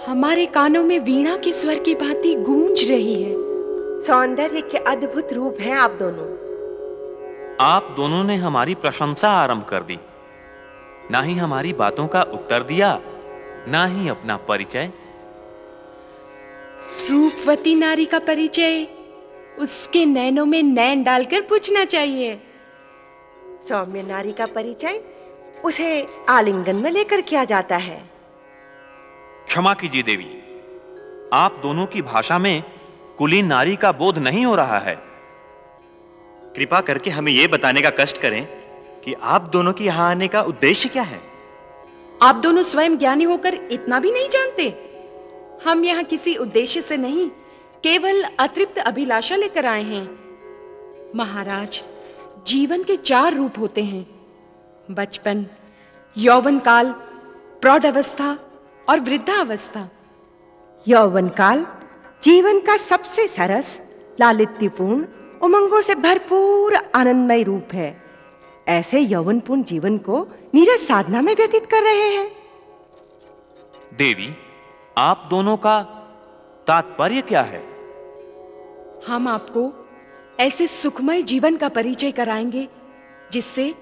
हमारे कानों में वीणा के स्वर की भांति गूंज रही है। सौंदर्य के अद्भुत रूप हैं आप दोनों। आप दोनों ने हमारी प्रशंसा आरंभ कर दी, ना ही हमारी बातों का उत्तर दिया, ना ही अपना परिचय। रूपवती नारी का परिचय उसके नैनों में नैन डालकर पूछना चाहिए। सौम्य नारी का परिचय उसे आलिंगन में लेकर किया जाता है। क्षमा कीजिए देवी, आप दोनों की भाषा में कुलीन नारी का बोध नहीं हो रहा है। कृपा करके हमें यह बताने का कष्ट करें कि आप दोनों की यहां आने का उद्देश्य क्या है। आप दोनों स्वयं ज्ञानी होकर इतना भी नहीं जानते? हम यहाँ किसी उद्देश्य से नहीं, केवल अतृप्त अभिलाषा लेकर आए हैं। महाराज, जीवन के 4 रूप होते हैं: बचपन, यौवन काल, प्रौढ़ अवस्था और वृद्धावस्था। यौवन काल जीवन का सबसे सरस, लालित्यपूर्ण, उमंगों से भरपूर आनंदमय रूप है। ऐसे यौवनपूर्ण जीवन को नीरस साधना में व्यतीत कर रहे हैं। देवी, आप दोनों का तात्पर्य क्या है? हम आपको ऐसे सुखमय जीवन का परिचय कराएंगे जिससे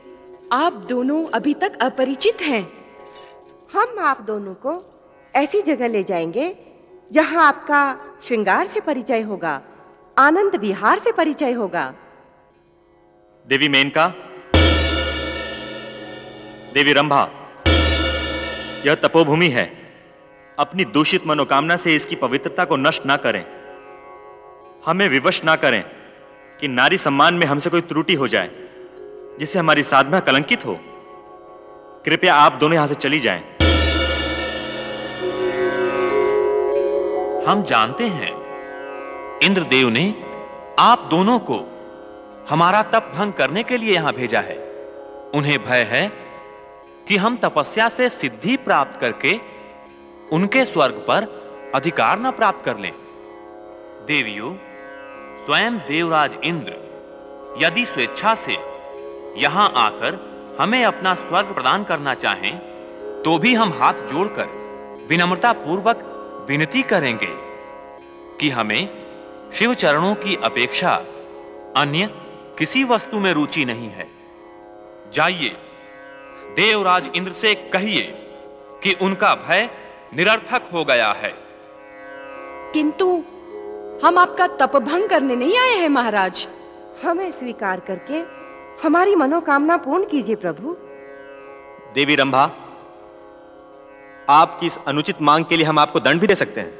आप दोनों अभी तक अपरिचित हैं। हम आप दोनों को ऐसी जगह ले जाएंगे जहां आपका श्रृंगार से परिचय होगा, आनंद विहार से परिचय होगा। देवी मेनका, देवी रंभा, यह तपोभूमि है। अपनी दूषित मनोकामना से इसकी पवित्रता को नष्ट ना करें। हमें विवश ना करें कि नारी सम्मान में हमसे कोई त्रुटि हो जाए जिससे हमारी साधना कलंकित हो। कृपया आप दोनों यहां से चली जाएं। हम जानते हैं इंद्रदेव ने आप दोनों को हमारा तप भंग करने के लिए यहां भेजा है। उन्हें भय है कि हम तपस्या से सिद्धि प्राप्त करके उनके स्वर्ग पर अधिकार न प्राप्त कर लें। देवियों, स्वयं देवराज इंद्र यदि स्वेच्छा से यहां आकर हमें अपना स्वर्ग प्रदान करना चाहें, तो भी हम हाथ जोड़कर विनम्रता पूर्वक विनती करेंगे कि हमें शिव चरणों की अपेक्षा अन्य किसी वस्तु में रुचि नहीं है। जाइए, देवराज इंद्र से कहिए कि उनका भय निरर्थक हो गया है। किंतु हम आपका तपभंग करने नहीं आए हैं महाराज। हमें स्वीकार करके हमारी मनोकामना पूर्ण कीजिए प्रभु। देवी रंभा, आपकी इस अनुचित मांग के लिए हम आपको दंड भी दे सकते हैं,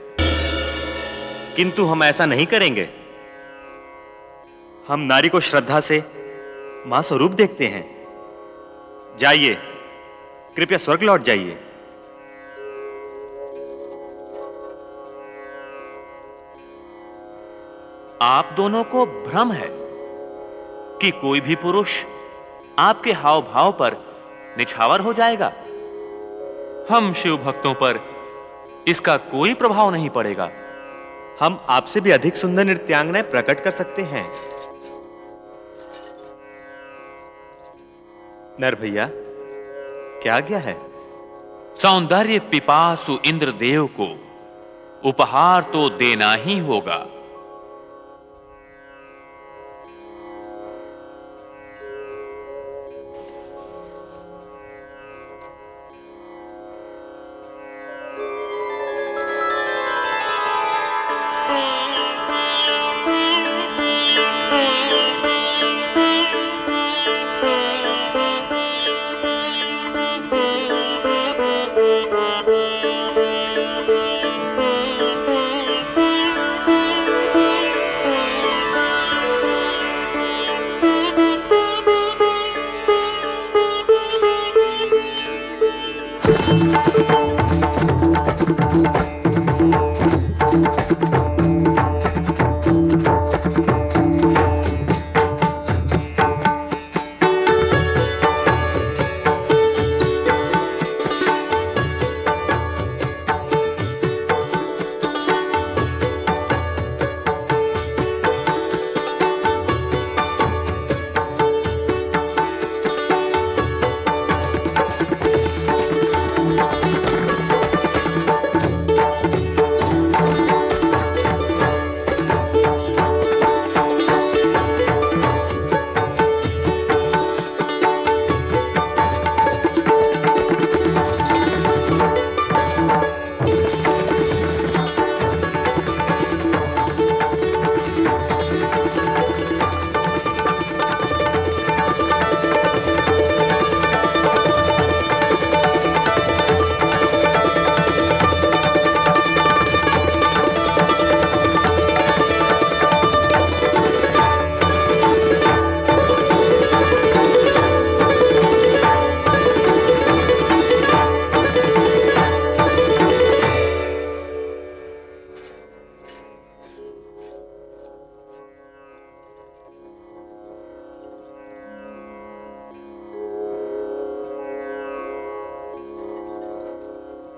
किंतु हम ऐसा नहीं करेंगे। हम नारी को श्रद्धा से मां स्वरूप देखते हैं। जाइए, कृपया स्वर्ग लौट जाइए। आप दोनों को भ्रम है कि कोई भी पुरुष आपके हाव भाव पर निछावर हो जाएगा। हम शिव भक्तों पर इसका कोई प्रभाव नहीं पड़ेगा। हम आपसे भी अधिक सुंदर नृत्यांगनाएं प्रकट कर सकते हैं। नर भैया, क्या आज्ञा है? सौंदर्य पिपासु इंद्रदेव को उपहार तो देना ही होगा।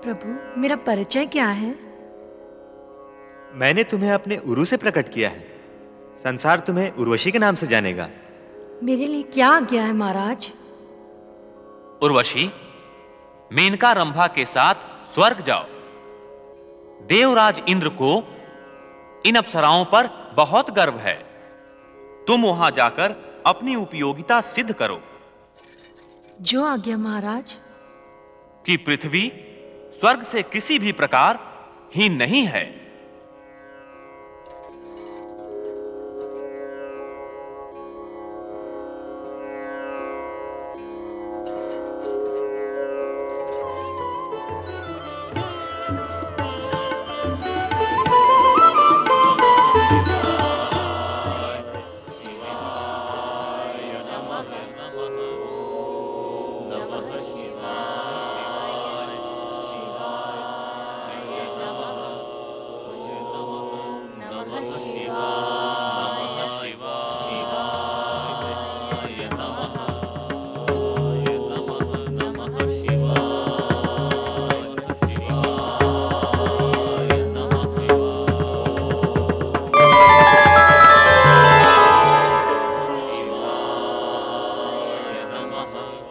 प्रभु, मेरा परिचय क्या है? मैंने तुम्हें अपने उरु से प्रकट किया है। संसार तुम्हें उर्वशी के नाम से जानेगा। मेरे लिए क्या आज्ञा है महाराज? उर्वशी, मेनका रंभा के साथ स्वर्ग जाओ। देवराज इंद्र को इन अप्सराओं पर बहुत गर्व है। तुम वहां जाकर अपनी उपयोगिता सिद्ध करो। जो आज्ञा महाराज। कि पृथ्वी स्वर्ग से किसी भी प्रकार हीन नहीं है।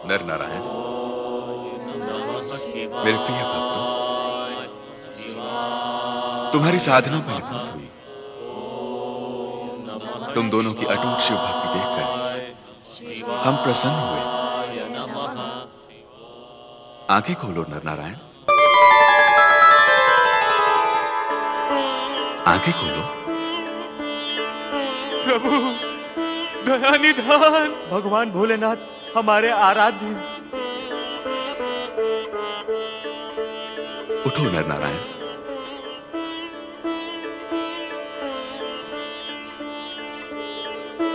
नर नारायण, मेरे प्रिय भक्तों, तुम्हारी साधना फलीभूत हुई। तुम दोनों की अटूट शिव भक्ति देखकर हम प्रसन्न हुए। आंखें खोलो नर नारायण, आंखें खोलो। प्रभु, दया निधान। भगवान भोलेनाथ हमारे आराध्य। उठो नर नारायण।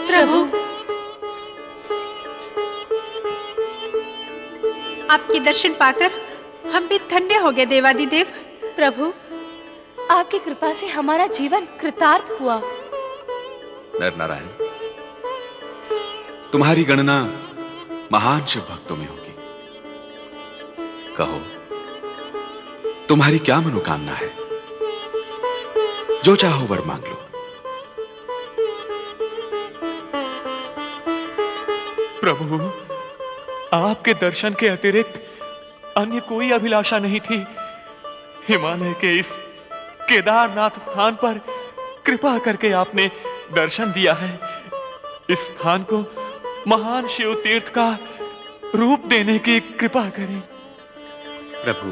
प्रभु, आपके दर्शन पाकर हम भी धन्य हो गए देवादिदेव। प्रभु, आपकी कृपा से हमारा जीवन कृतार्थ हुआ। नर नारायण, तुम्हारी गणना महान शिव भक्तों में होगी। कहो, तुम्हारी क्या मनोकामना है? जो चाहो वर मांग लो। प्रभु, आपके दर्शन के अतिरिक्त अन्य कोई अभिलाषा नहीं थी। हिमालय के इस केदारनाथ स्थान पर कृपा करके आपने दर्शन दिया है। इस स्थान को महान शिव तीर्थ का रूप देने की कृपा करें। प्रभु,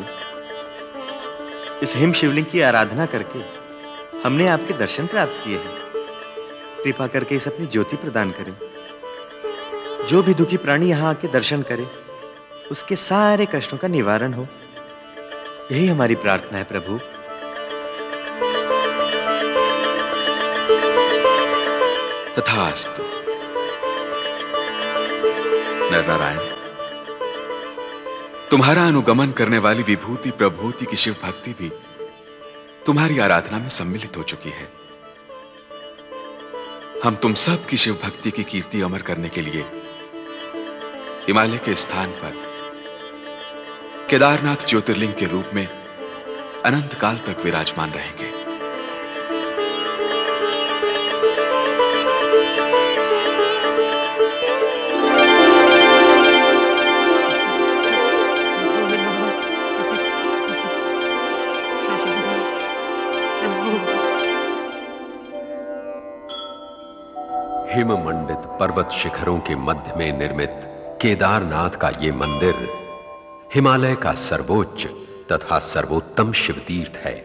इस हिम शिवलिंग की आराधना करके हमने आपके दर्शन प्राप्त किए हैं। कृपा करके इस अपनी ज्योति प्रदान करें। जो भी दुखी प्राणी यहां आके दर्शन करे, उसके सारे कष्टों का निवारण हो, यही हमारी प्रार्थना है प्रभु। तथास्तु। नर नारायण, तुम्हारा अनुगमन करने वाली विभूति प्रभूति की शिव भक्ति भी तुम्हारी आराधना में सम्मिलित हो चुकी है। हम तुम सब की शिव भक्ति की कीर्ति अमर करने के लिए हिमालय के स्थान पर केदारनाथ ज्योतिर्लिंग के रूप में अनंत काल तक विराजमान रहेंगे। हिममंडित पर्वत शिखरों के मध्य में निर्मित केदारनाथ का ये मंदिर हिमालय का सर्वोच्च तथा सर्वोत्तम शिव तीर्थ है।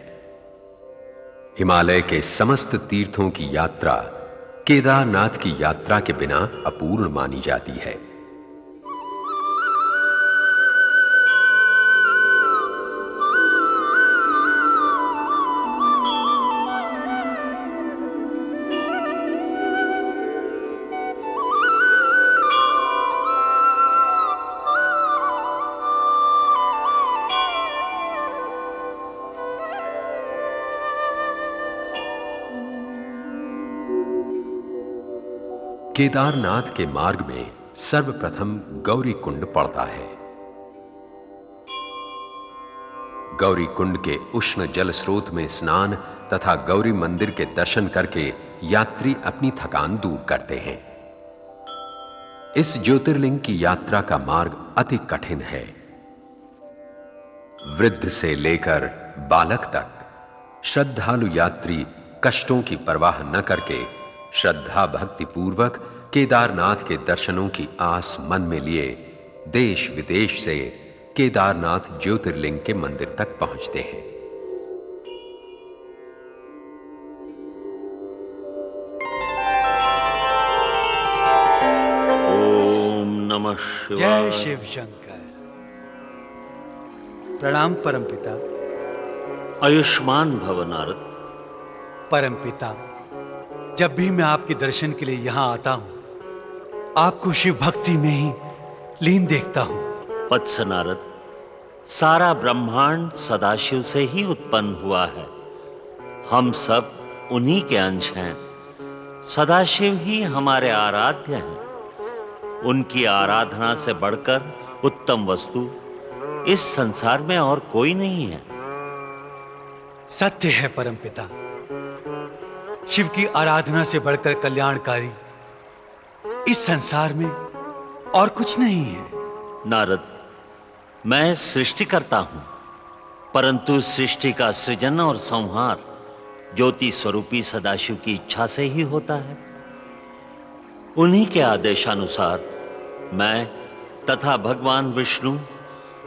हिमालय के समस्त तीर्थों की यात्रा केदारनाथ की यात्रा के बिना अपूर्ण मानी जाती है। केदारनाथ के मार्ग में सर्वप्रथम गौरी कुंड पड़ता है। गौरी कुंड के उष्ण जल स्रोत में स्नान तथा गौरी मंदिर के दर्शन करके यात्री अपनी थकान दूर करते हैं। इस ज्योतिर्लिंग की यात्रा का मार्ग अति कठिन है। वृद्ध से लेकर बालक तक श्रद्धालु यात्री कष्टों की परवाह न करके श्रद्धा भक्ति पूर्वक केदारनाथ के दर्शनों की आस मन में लिए देश विदेश से केदारनाथ ज्योतिर्लिंग के मंदिर तक पहुंचते हैं। ओम नमः शिवाय। जय शिव शंकर। प्रणाम परमपिता। आयुष्मान भव नारद। परमपिता, जब भी मैं आपके दर्शन के लिए यहां आता हूं, आपको शिव भक्ति में ही लीन देखता हूं। वत्स नारद, सारा ब्रह्मांड सदाशिव से ही उत्पन्न हुआ है। हम सब उन्हीं के अंश हैं। सदाशिव ही हमारे आराध्य हैं। उनकी आराधना से बढ़कर उत्तम वस्तु इस संसार में और कोई नहीं है। सत्य है परमपिता। शिव की आराधना से बढ़कर कल्याणकारी इस संसार में और कुछ नहीं है। नारद, मैं सृष्टि करता हूं, परंतु सृष्टि का सृजन और संहार ज्योति स्वरूपी सदाशिव की इच्छा से ही होता है। उन्हीं के आदेशानुसार मैं तथा भगवान विष्णु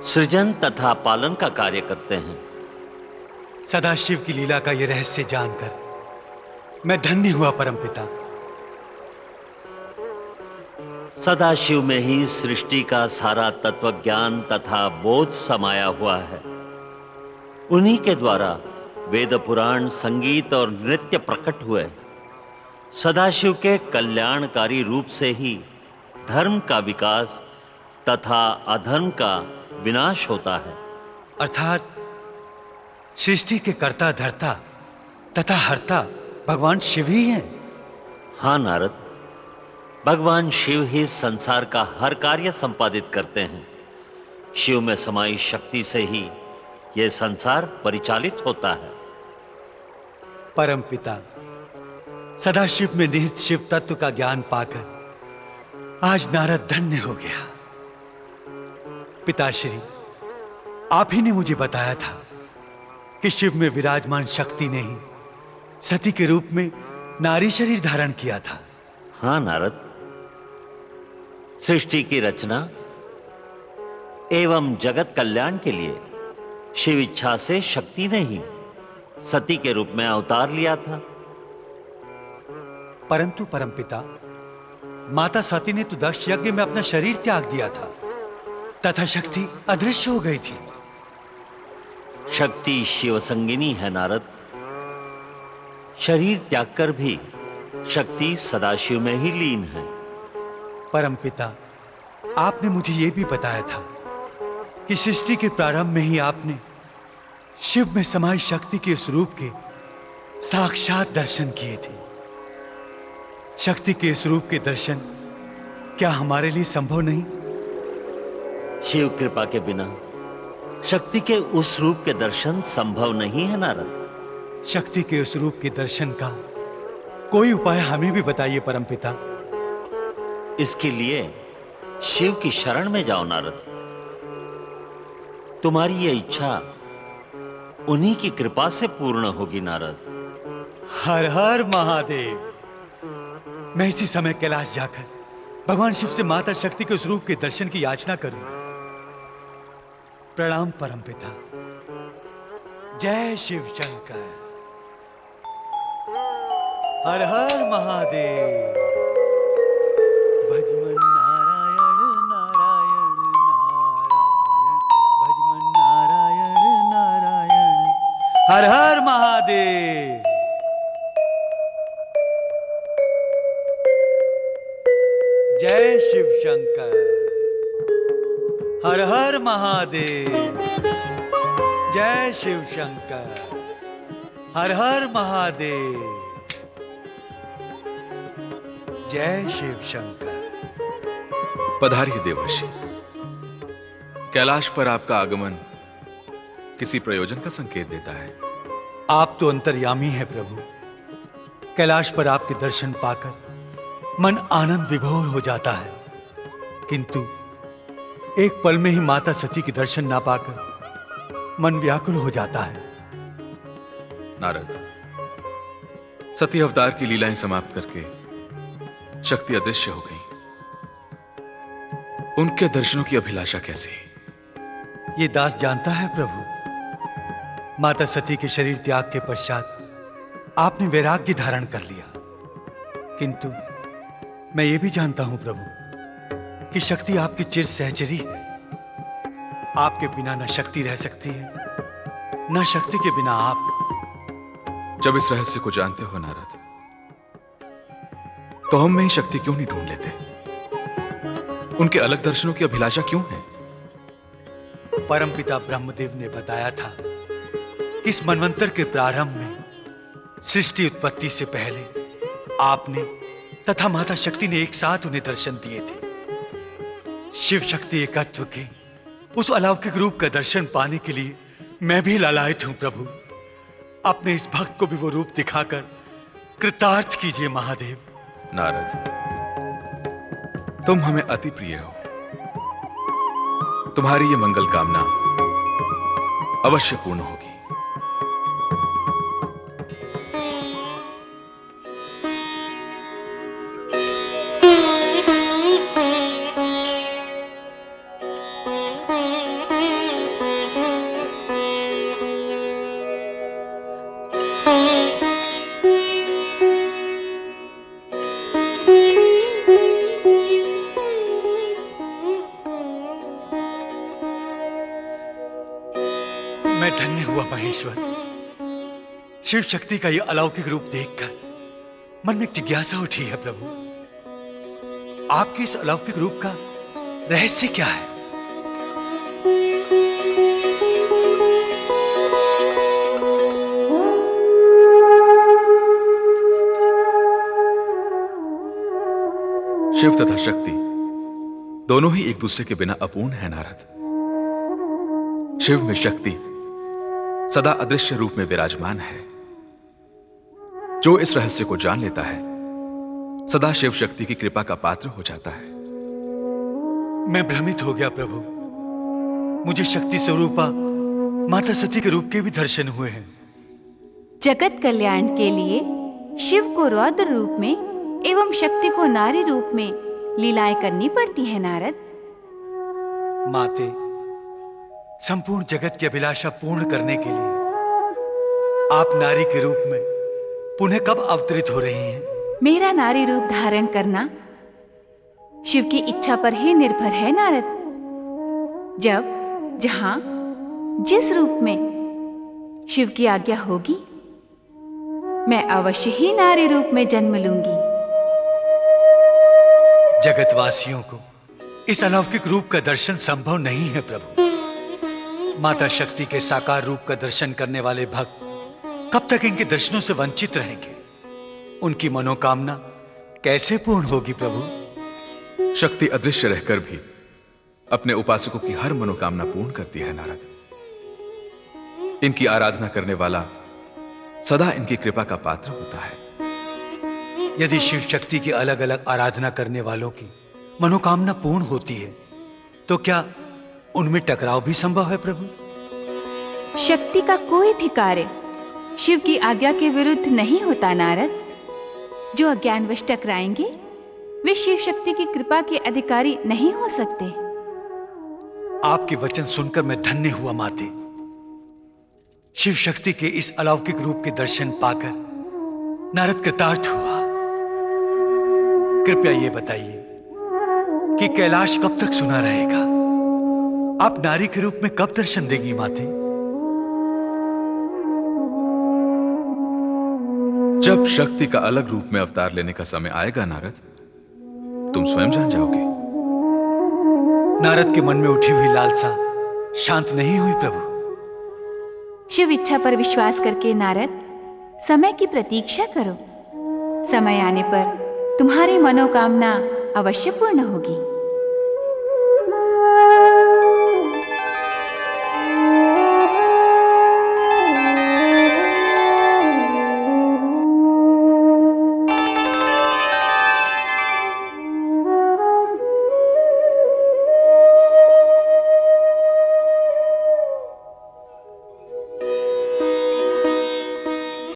सृजन तथा पालन का कार्य करते हैं। सदाशिव की लीला का यह रहस्य जानकर मैं धन्य हुआ परमपिता। सदाशिव में ही सृष्टि का सारा तत्व ज्ञान तथा बोध समाया हुआ है। उन्हीं के द्वारा वेद पुराण संगीत और नृत्य प्रकट हुए। सदाशिव के कल्याणकारी रूप से ही धर्म का विकास तथा अधर्म का विनाश होता है। अर्थात सृष्टि के कर्ता धर्ता तथा हर्ता भगवान शिव ही हैं। हां नारद, भगवान शिव ही संसार का हर कार्य संपादित करते हैं। शिव में समाई शक्ति से ही यह संसार परिचालित होता है। परमपिता, सदाशिव में निहित शिव तत्व का ज्ञान पाकर आज नारद धन्य हो गया। पिताश्री, आप ही ने मुझे बताया था कि शिव में विराजमान शक्ति ने ही सती के रूप में नारी शरीर धारण किया था। हां नारद, सृष्टि की रचना एवं जगत कल्याण के लिए शिव इच्छा से शक्ति ने ही सती के रूप में अवतार लिया था। परंतु परमपिता, माता सती ने तो दक्ष यज्ञ में अपना शरीर त्याग दिया था तथा शक्ति अदृश्य हो गई थी। शक्ति शिव संगिनी है नारद। शरीर त्याग कर भी शक्ति सदाशिव में ही लीन है। परमपिता, आपने मुझे यह भी बताया था कि सृष्टि के प्रारंभ में ही आपने शिव में समाई शक्ति के स्वरूप के साक्षात दर्शन किए थे। शक्ति के स्वरूप के दर्शन क्या हमारे लिए संभव नहीं? शिव कृपा के बिना शक्ति के उस रूप के दर्शन संभव नहीं है नारद। शक्ति के उस रूप के दर्शन का कोई उपाय हमें भी बताइए परमपिता। इसके लिए शिव की शरण में जाओ नारद। तुम्हारी यह इच्छा उन्हीं की कृपा से पूर्ण होगी नारद। हर हर महादेव। मैं इसी समय कैलाश जाकर भगवान शिव से माता शक्ति के उस रूप के दर्शन की याचना करूंगा। प्रणाम परमपिता। जय शिव शंकर। हर हर महादेव। भजमन नारायण नारायण नारायण, भजमन नारायण नारायण। हर हर महादेव। जय शिव शंकर। हर हर महादेव। जय शिव शंकर। हर हर महादेव। जय शिव शंकर। पधारिए देवर्षि। कैलाश पर आपका आगमन किसी प्रयोजन का संकेत देता है। आप तो अंतर्यामी हैं प्रभु। कैलाश पर आपके दर्शन पाकर मन आनंद विभोर हो जाता है, किंतु एक पल में ही माता सती के दर्शन ना पाकर मन व्याकुल हो जाता है। नारद, सती अवतार की लीलाएं समाप्त करके शक्ति अदृश्य हो गई। उनके दर्शनों की अभिलाषा कैसी? ये दास जानता है प्रभु। माता सती के शरीर त्याग के पश्चात आपने वैराग्य धारण कर लिया, किंतु मैं ये भी जानता हूं प्रभु कि शक्ति आपकी चिर सहचरी है। आपके बिना न शक्ति रह सकती है, न शक्ति के बिना आप। जब इस रहस्य को जानते हो नारद, तो हम में ही शक्ति क्यों नहीं ढूंढ लेते? उनके अलग दर्शनों की अभिलाषा क्यों है? परमपिता ब्रह्मदेव ने बताया था कि इस मनवंतर के प्रारंभ में सृष्टि उत्पत्ति से पहले आपने तथा माता शक्ति ने एक साथ उन्हें दर्शन दिए थे। शिव शक्ति एकत्व के उस अलौकिक रूप का दर्शन पाने के लिए मैं भी लालायित हूं प्रभु। अपने इस भक्त को भी वो रूप दिखाकर कृतार्थ कीजिए महादेव। नारद, तुम हमें अति प्रिय हो। तुम्हारी ये मंगल कामना अवश्य पूर्ण होगी। मैं धन्य हुआ महेश्वर। शिव शक्ति का यह अलौकिक रूप देखकर मन में एक जिज्ञासा उठी है प्रभु। आपके इस अलौकिक रूप का रहस्य क्या है? शिव तथा शक्ति दोनों ही एक दूसरे के बिना अपूर्ण है नारद। शिव में शक्ति सदा अदृश्य रूप में विराजमान है। जो इस रहस्य को जान लेता है सदा शिव शक्ति की कृपा का पात्र हो जाता है। मैं भ्रमित हो गया प्रभु। मुझे शक्ति स्वरूपा माता सती के रूप के भी दर्शन हुए हैं। जगत कल्याण के लिए शिव को रौद्र रूप में एवं शक्ति को नारी रूप में लीलाएं करनी पड़ती है नारद। माते, संपूर्ण जगत की अभिलाषा पूर्ण करने के लिए आप नारी के रूप में पुनः कब अवतरित हो रही हैं? मेरा नारी रूप धारण करना शिव की इच्छा पर ही निर्भर है नारद। जब, जहां, जिस रूप में शिव की आज्ञा होगी, मैं अवश्य ही नारी रूप में जन्म लूंगी। जगतवासियों को इस अलौकिक रूप का दर्शन संभव नहीं है प्रभु। माता शक्ति के साकार रूप का दर्शन करने वाले भक्त कब तक इनके दर्शनों से वंचित रहेंगे? उनकी मनोकामना कैसे पूर्ण होगी प्रभु? शक्ति अदृश्य रहकर भी अपने उपासकों की हर मनोकामना पूर्ण करती है नारद। इनकी आराधना करने वाला सदा इनकी कृपा का पात्र होता है। यदि शिव शक्ति की अलग अलग आराधना करने वालों की मनोकामना पूर्ण होती है, तो क्या उनमें टकराव भी संभव है प्रभु? शक्ति का कोई भी कार्य शिव की आज्ञा के विरुद्ध नहीं होता नारद। जो अज्ञानवश टकराएंगे वे शिव शक्ति की कृपा के अधिकारी नहीं हो सकते। आपके वचन सुनकर मैं धन्य हुआ माते। शिव शक्ति के इस अलौकिक रूप के दर्शन पाकर नारद कृतार्थ हुआ। कृपया ये बताइए कि कैलाश कब तक सुना रहेगा? आप नारी के रूप में कब दर्शन देंगी माते? जब शक्ति का अलग रूप में अवतार लेने का समय आएगा नारद, तुम स्वयं जान जाओगे। नारद के मन में उठी हुई लालसा शांत नहीं हुई प्रभु। शिव इच्छा पर विश्वास करके नारद समय की प्रतीक्षा करो। समय आने पर तुम्हारी मनोकामना अवश्य पूर्ण होगी।